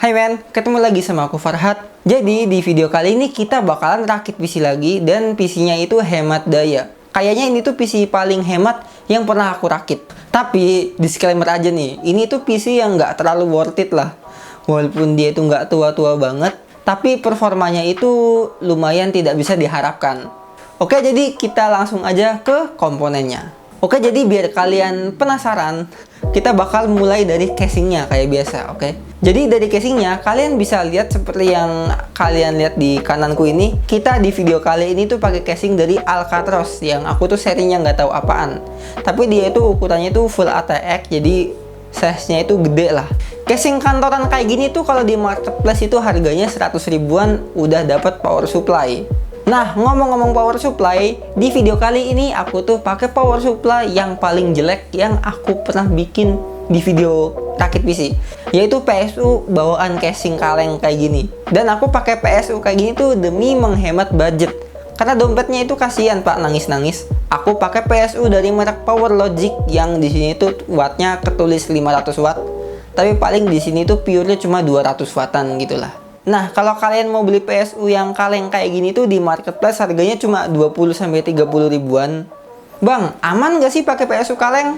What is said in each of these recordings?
Hai men, ketemu lagi sama aku Farhat. Jadi di video kali ini kita bakalan rakit PC lagi dan PC-nya itu hemat daya. Kayaknya ini tuh PC paling hemat yang pernah aku rakit. Tapi disclaimer aja nih, ini tuh PC yang nggak terlalu worth it lah. Walaupun dia itu nggak tua-tua banget, tapi performanya itu lumayan tidak bisa diharapkan. Oke, jadi kita langsung aja ke komponennya. Oke, jadi biar kalian penasaran, kita bakal mulai dari casingnya kayak biasa, oke? Jadi dari casingnya, kalian bisa lihat seperti yang kalian lihat di kananku ini. Kita di video kali ini tuh pakai casing dari Alcatraz, yang aku tuh serinya nggak tahu apaan. Tapi dia itu ukurannya tuh full ATX, jadi size-nya itu gede lah. Casing kantoran kayak gini tuh kalau di marketplace itu harganya 100 ribuan udah dapat power supply. Nah, ngomong-ngomong power supply, di video kali ini aku tuh pakai power supply yang paling jelek yang aku pernah bikin di video rakit PC, yaitu PSU bawaan casing kaleng kayak gini. Dan aku pakai PSU kayak gini tuh demi menghemat budget. Karena dompetnya itu kasihan Pak, nangis-nangis. Aku pakai PSU dari merek PowerLogic yang di sini tuh wattnya ketulis 500 watt. Tapi paling di sini tuh pure-nya cuma 200 wattan gitulah. Nah, kalau kalian mau beli PSU yang kaleng kayak gini tuh di marketplace harganya cuma 20-30 ribuan. Bang, aman nggak sih pakai PSU kaleng?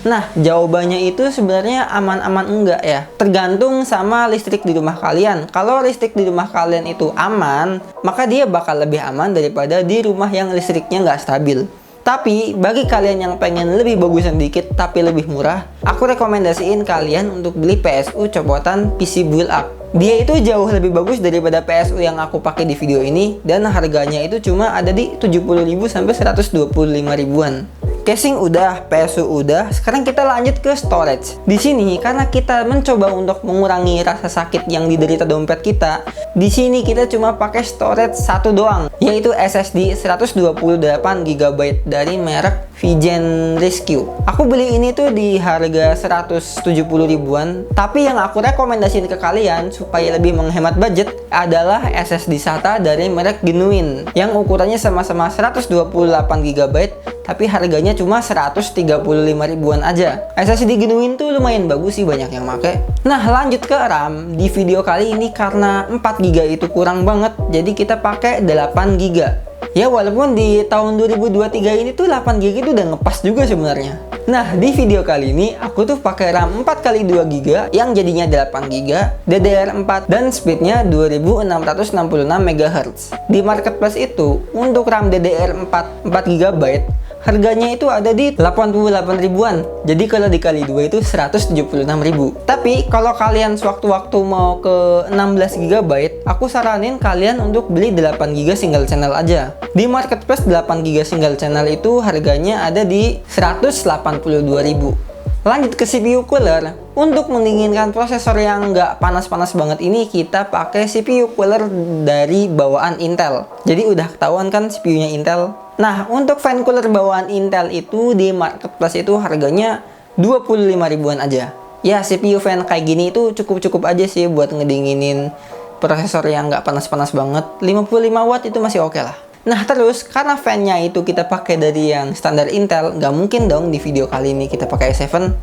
Nah, jawabannya itu sebenarnya aman-aman enggak ya. Tergantung sama listrik di rumah kalian. Kalau listrik di rumah kalian itu aman, maka dia bakal lebih aman daripada di rumah yang listriknya nggak stabil. Tapi, bagi kalian yang pengen lebih bagusan dikit tapi lebih murah, aku rekomendasiin kalian untuk beli PSU copotan PC Build Up. Dia itu jauh lebih bagus daripada PSU yang aku pakai di video ini, dan harganya itu cuma ada di 70.000 sampai 125 ribuan. Casing udah, PSU udah, sekarang kita lanjut ke storage. Di sini karena kita mencoba untuk mengurangi rasa sakit yang diderita dompet kita, di sini kita cuma pakai storage satu doang, yaitu SSD 128 GB dari merek Vygen Rescue. Aku beli ini tuh di harga 170 ribuan, tapi yang aku rekomendasiin ke kalian supaya lebih menghemat budget adalah SSD SATA dari merek Genuine yang ukurannya sama-sama 128 GB tapi harganya cuma 135 ribuan aja. SSD Genuine tuh lumayan bagus sih, banyak yang make. Nah, lanjut ke RAM. Di video kali ini karena 4 GB itu kurang banget, jadi kita pakai 8 GB. Ya, walaupun di tahun 2023 ini tuh 8 GB itu udah ngepas juga sebenarnya. Nah, di video kali ini aku tuh pakai RAM 4x2 GB yang jadinya 8 GB, DDR4 dan speednya 2666 MHz. Di marketplace itu untuk RAM DDR4 4 GB harganya itu ada di 88 ribuan. Jadi kalau dikali 2 itu 176 ribu. Tapi kalau kalian sewaktu-waktu mau ke 16 GB, aku saranin kalian untuk beli 8 GB single channel aja. Di marketplace 8 GB single channel itu harganya ada di 182 ribu. Lanjut ke CPU cooler. Untuk mendinginkan prosesor yang nggak panas-panas banget ini, kita pakai CPU cooler dari bawaan Intel. Jadi udah ketahuan kan CPU-nya Intel. Nah, untuk fan cooler bawaan Intel itu di marketplace itu harganya 25 ribuan aja. Ya, CPU fan kayak gini itu cukup-cukup aja sih buat ngedinginin prosesor yang nggak panas-panas banget. 55 watt itu masih oke lah. Nah, terus karena fan-nya itu kita pakai dari yang standar Intel, nggak mungkin dong di video kali ini kita pakai i7.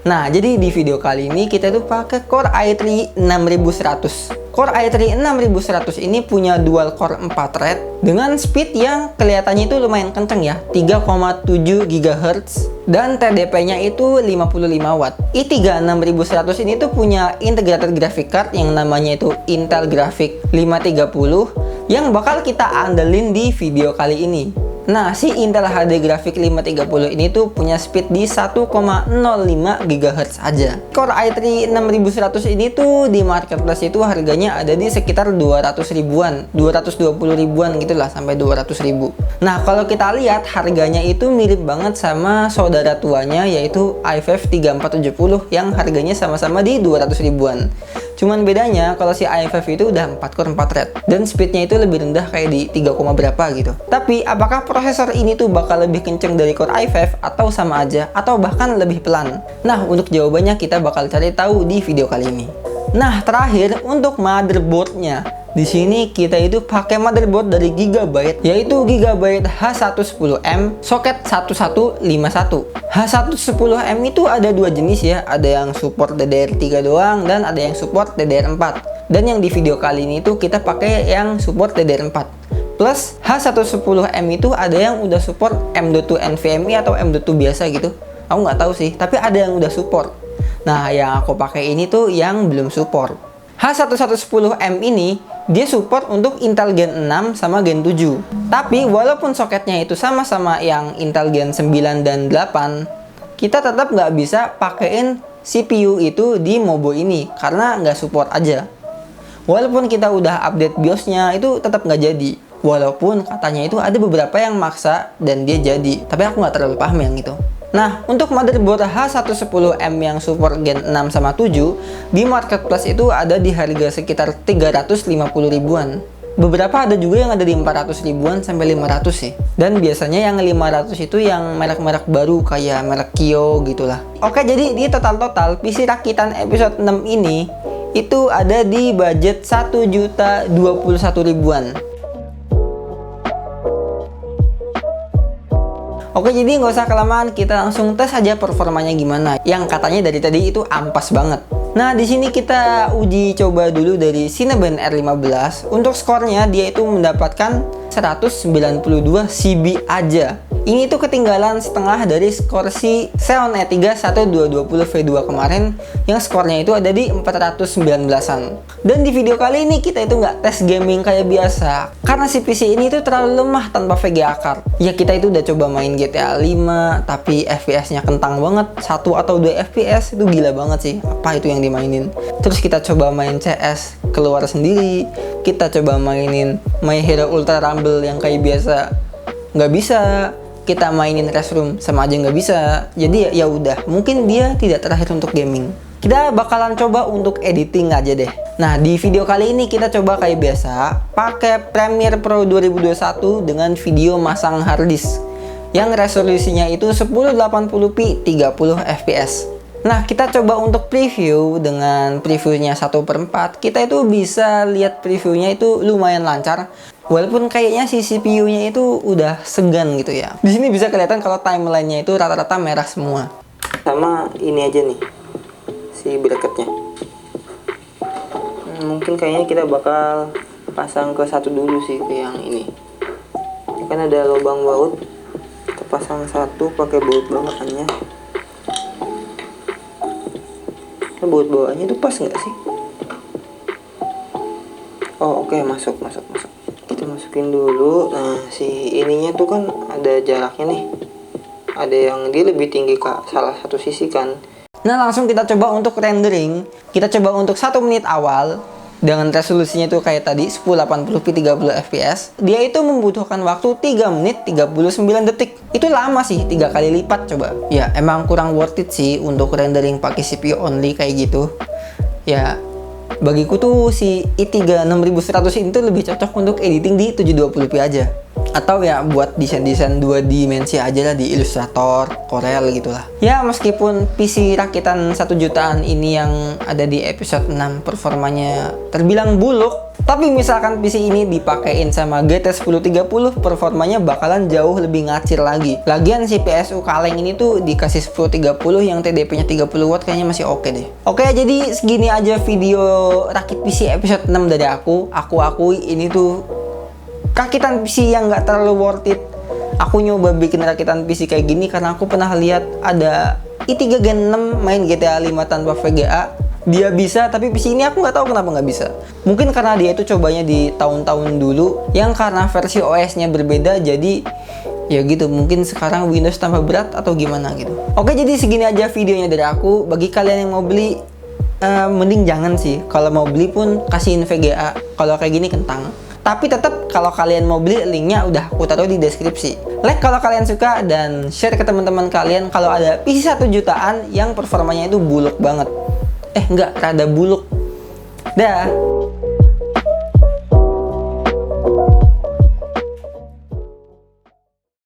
Nah, jadi di video kali ini kita tuh pakai Core i3 6100. Core i3 6100 ini punya dual core 4 thread dengan speed yang kelihatannya itu lumayan kenceng ya, 3,7 GHz, dan TDP-nya itu 55 watt. i3 6100 ini tuh punya integrated graphic card yang namanya itu Intel Graphics 530 yang bakal kita andelin di video kali ini. Nah, si Intel HD Graphics 530 ini tuh punya speed di 1,05 GHz aja. Core i3 6100 ini tuh di marketplace itu harganya ada di sekitar 200 ribuan, 220 ribuan gitulah sampai 200 ribu. Nah, kalau kita lihat harganya itu mirip banget sama saudara tuanya yaitu i5 3470 yang harganya sama-sama di 200 ribuan. Cuman bedanya kalau si i5 itu udah 4 core 4 thread dan speednya itu lebih rendah kayak di 3, berapa gitu. Tapi apakah prosesor ini tuh bakal lebih kenceng dari Core i5 atau sama aja atau bahkan lebih pelan? Nah, untuk jawabannya kita bakal cari tahu di video kali ini. Nah, terakhir untuk motherboardnya. Di sini kita itu pakai motherboard dari Gigabyte, yaitu Gigabyte H110M soket 1151. H110M itu ada dua jenis ya, ada yang support DDR3 doang dan ada yang support DDR4. Dan yang di video kali ini tuh kita pakai yang support DDR4. Plus H110M itu ada yang udah support M.2 NVMe atau M.2 biasa gitu. Aku nggak tahu sih, tapi ada yang udah support. Nah, yang aku pakai ini tuh yang belum support. H1110M ini dia support untuk Intel Gen 6 sama Gen 7. Tapi walaupun soketnya itu sama-sama yang Intel Gen 9 dan 8, kita tetap nggak bisa pakein CPU itu di Mobo ini karena nggak support aja. Walaupun kita udah update BIOS-nya, itu tetap nggak jadi. Walaupun katanya itu ada beberapa yang maksa dan dia jadi, tapi aku nggak terlalu paham yang itu. Nah, untuk motherboard H110M yang support Gen 6 sama 7, di marketplace itu ada di harga sekitar 350 ribuan. Beberapa ada juga yang ada di 400 ribuan sampai 500 sih. Dan biasanya yang 500 itu yang merek-merek baru kayak merek Kio gitulah. Oke, jadi di total PC rakitan episode 6 ini itu ada di budget 1.021 ribuan. Oke, jadi nggak usah kelamaan, kita langsung tes aja performanya gimana. Yang katanya dari tadi itu ampas banget. Nah, di sini kita uji coba dulu dari Cinebench R15. Untuk skornya dia itu mendapatkan 192 CB aja. Ini tuh ketinggalan setengah dari skor si Xeon E3 1220V2 kemarin yang skornya itu ada di 419an. Dan di video kali ini kita itu nggak tes gaming kayak biasa karena si PC ini tuh terlalu lemah tanpa VGA card. Ya kita itu udah coba main GTA 5 tapi FPS-nya kentang banget, 1 atau 2 FPS itu gila banget sih. Apa itu yang dimainin? Terus kita coba main CS keluar sendiri, kita coba mainin My Hero Ultra Rumble yang kayak biasa nggak bisa. Kita mainin Restroom sama aja nggak bisa. Jadi ya udah, mungkin dia tidak terakhir untuk gaming. Kita bakalan coba untuk editing aja deh. Nah, di video kali ini kita coba kayak biasa pakai Premiere Pro 2021 dengan video masang harddisk yang resolusinya itu 1080p 30 fps. Nah, kita coba untuk preview dengan previewnya 1/4. Kita itu bisa lihat previewnya itu lumayan lancar. Walaupun kayaknya si CPU-nya itu udah segan gitu ya. Di sini bisa kelihatan kalau timeline-nya itu rata-rata merah semua. Sama ini aja nih, si bracketnya. Mungkin kayaknya kita bakal pasang ke satu dulu sih, ke yang ini. Ini kan ada lubang baut. Kita pasang satu pakai baut bawaannya. Ini baut bawaannya itu pas nggak sih? Oh oke, masuk. Kita masukin dulu. Nah, si ininya tuh kan ada jaraknya nih, ada yang dia lebih tinggi ke salah satu sisi kan. Nah, langsung kita coba untuk rendering. Kita coba untuk 1 menit awal dengan resolusinya itu kayak tadi 1080p 30 fps. Dia itu membutuhkan waktu 3 menit 39 detik. Itu lama sih, 3 kali lipat coba. Ya emang kurang worth it sih untuk rendering pakai CPU only kayak gitu. Ya bagiku tuh si i3 6100 ini tuh lebih cocok untuk editing di 720p aja. Atau ya buat desain-desain 2 dimensi aja lah di Illustrator, Corel gitulah. Ya meskipun PC rakitan 1 jutaan ini yang ada di episode 6 performanya terbilang buluk, tapi misalkan PC ini dipakein sama GT 1030, performanya bakalan jauh lebih ngacir lagi. Lagian si PSU kaleng ini tuh dikasih 1030 yang TDP-nya 30 watt kayaknya masih oke deh. Oke, jadi segini aja video rakit PC episode 6 dari aku. Aku akui ini tuh rakitan PC yang nggak terlalu worth it. Aku nyoba bikin rakitan PC kayak gini karena aku pernah lihat ada i3 Gen 6 main GTA 5 tanpa VGA. Dia bisa, tapi PC ini aku nggak tahu kenapa nggak bisa. Mungkin karena dia itu cobanya di tahun-tahun dulu yang karena versi OS-nya berbeda, jadi ya gitu, mungkin sekarang Windows tambah berat atau gimana gitu. Oke, jadi segini aja videonya dari aku. Bagi kalian yang mau beli, mending jangan sih. Kalau mau beli pun kasihin VGA, kalau kayak gini kentang. Tapi tetap kalau kalian mau beli, linknya udah aku taruh di deskripsi. Like kalau kalian suka dan share ke teman-teman kalian kalau ada PC 1 jutaan yang performanya itu buluk banget. Enggak, rada buluk. Dah.